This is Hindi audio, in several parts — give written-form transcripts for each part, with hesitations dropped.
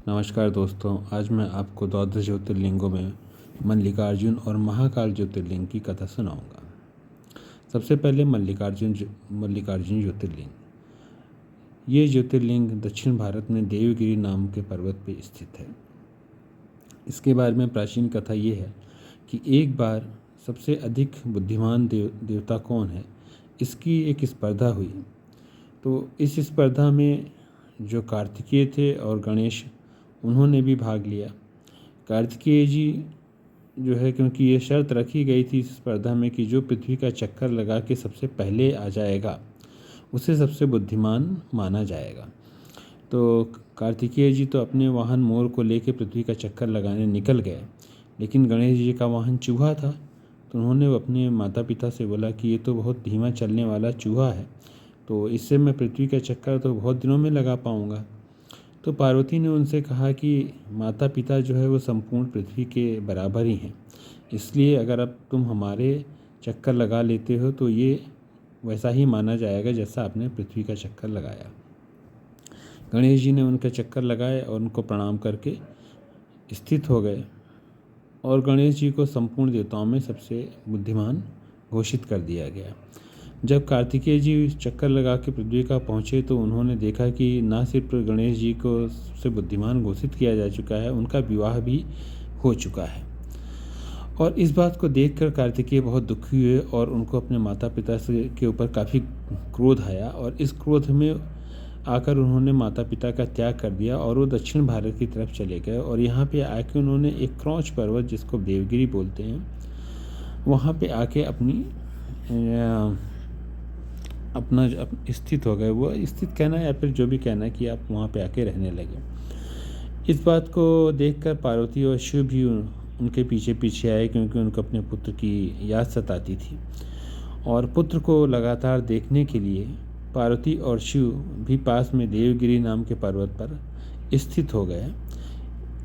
नमस्कार दोस्तों, आज मैं आपको द्वादश ज्योतिर्लिंगों में मल्लिकार्जुन और महाकाल ज्योतिर्लिंग की कथा सुनाऊंगा। सबसे पहले मल्लिकार्जुन ज्योतिर्लिंग। ये ज्योतिर्लिंग दक्षिण भारत में देवगिरी नाम के पर्वत पर स्थित है। इसके बारे में प्राचीन कथा ये है कि एक बार सबसे अधिक बुद्धिमान देवता कौन है, इसकी एक स्पर्धा हुई। तो इस स्पर्धा में जो कार्तिकेय थे और गणेश, उन्होंने भी भाग लिया। कार्तिकेय जी जो है, क्योंकि ये शर्त रखी गई थी इस स्पर्धा में कि जो पृथ्वी का चक्कर लगा के सबसे पहले आ जाएगा उसे सबसे बुद्धिमान माना जाएगा। तो कार्तिकेय जी तो अपने वाहन मोर को लेकर पृथ्वी का चक्कर लगाने निकल गए, लेकिन गणेश जी का वाहन चूहा था। तो उन्होंने अपने माता पिता से बोला कि ये तो बहुत धीमा चलने वाला चूहा है, तो इससे मैं पृथ्वी का चक्कर तो बहुत दिनों में लगा पाऊँगा। तो पार्वती ने उनसे कहा कि माता पिता जो है वो संपूर्ण पृथ्वी के बराबर ही हैं, इसलिए अगर अब तुम हमारे चक्कर लगा लेते हो तो ये वैसा ही माना जाएगा जैसा आपने पृथ्वी का चक्कर लगाया। गणेश जी ने उनके चक्कर लगाए और उनको प्रणाम करके स्थित हो गए और गणेश जी को संपूर्ण देवताओं में सबसे बुद्धिमान घोषित कर दिया गया। जब कार्तिकेय जी चक्कर लगा के पृथ्वी का पहुँचे तो उन्होंने देखा कि ना सिर्फ गणेश जी को सबसे बुद्धिमान घोषित किया जा चुका है, उनका विवाह भी हो चुका है। और इस बात को देखकर कार्तिकेय बहुत दुखी हुए और उनको अपने माता पिता के ऊपर काफ़ी क्रोध आया और इस क्रोध में आकर उन्होंने माता पिता का त्याग कर दिया और वो दक्षिण भारत की तरफ चले गए। और यहाँ पे आके उन्होंने एक क्रौच पर्वत, जिसको देवगिरी बोलते हैं, वहाँ पे आके अपना स्थित हो गए। वो स्थित कहना है या फिर जो भी कहना है कि आप वहाँ पे आके रहने लगे। इस बात को देखकर पार्वती और शिव भी उनके पीछे पीछे आए, क्योंकि उनको अपने पुत्र की याद सताती थी। और पुत्र को लगातार देखने के लिए पार्वती और शिव भी पास में देवगिरी नाम के पर्वत पर स्थित हो गए।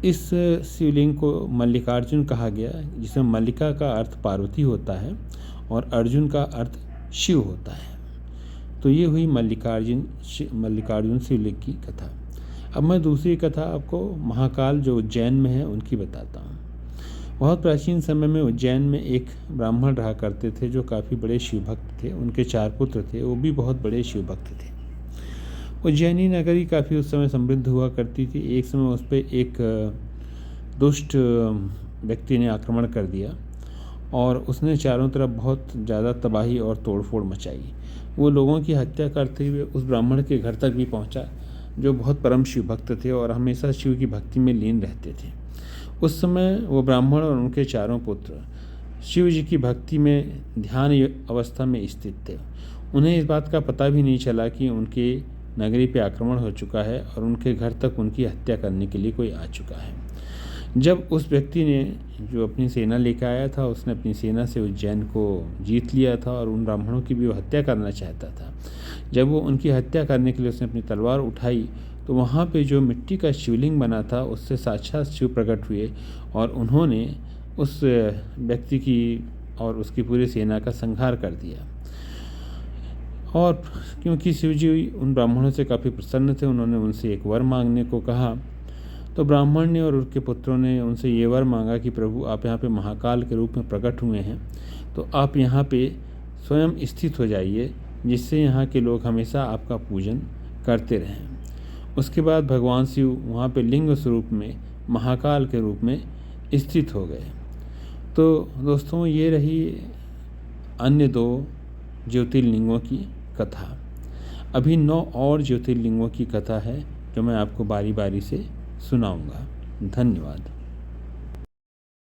इस शिवलिंग को मल्लिकार्जुन कहा गया, जिसमें मल्लिका का अर्थ पार्वती होता है और अर्जुन का अर्थ शिव होता है। तो ये हुई मल्लिकार्जुन शिवलिंग की कथा। अब मैं दूसरी कथा आपको महाकाल जो उज्जैन में है उनकी बताता हूँ। बहुत प्राचीन समय में उज्जैन में एक ब्राह्मण रहा करते थे जो काफ़ी बड़े शिव भक्त थे। उनके 4 पुत्र थे, वो भी बहुत बड़े शिव भक्त थे। उज्जैनी नगरी काफ़ी उस समय समृद्ध हुआ करती थी। एक समय उस पर एक दुष्ट व्यक्ति ने आक्रमण कर दिया और उसने चारों तरफ बहुत ज़्यादा तबाही और तोड़फोड़ मचाई। वो लोगों की हत्या करते हुए उस ब्राह्मण के घर तक भी पहुंचा, जो बहुत परम शिव भक्त थे और हमेशा शिव की भक्ति में लीन रहते थे। उस समय वो ब्राह्मण और उनके 4 पुत्र शिव जी की भक्ति में ध्यान अवस्था में स्थित थे। उन्हें इस बात का पता भी नहीं चला कि उनके नगरी पे आक्रमण हो चुका है और उनके घर तक उनकी हत्या करने के लिए कोई आ चुका है। जब उस व्यक्ति ने जो अपनी सेना लेकर आया था, उसने अपनी सेना से उज्जैन को जीत लिया था और उन ब्राह्मणों की भी वो हत्या करना चाहता था। जब वो उनकी हत्या करने के लिए उसने अपनी तलवार उठाई तो वहाँ पे जो मिट्टी का शिवलिंग बना था उससे साक्षात शिव प्रकट हुए और उन्होंने उस व्यक्ति की और उसकी पूरी सेना का संहार कर दिया। और क्योंकि शिव जी उन ब्राह्मणों से काफ़ी प्रसन्न थे, उन्होंने उनसे एक वर मांगने को कहा। तो ब्राह्मण ने और उनके पुत्रों ने उनसे ये वर मांगा कि प्रभु, आप यहाँ पे महाकाल के रूप में प्रकट हुए हैं, तो आप यहाँ पे स्वयं स्थित हो जाइए, जिससे यहाँ के लोग हमेशा आपका पूजन करते रहें। उसके बाद भगवान शिव वहाँ पे लिंग स्वरूप में महाकाल के रूप में स्थित हो गए। तो दोस्तों, ये रही अन्य 2 ज्योतिर्लिंगों की कथा। अभी 9 और ज्योतिर्लिंगों की कथा है जो मैं आपको बारी बारी से सुनाऊंगा। धन्यवाद।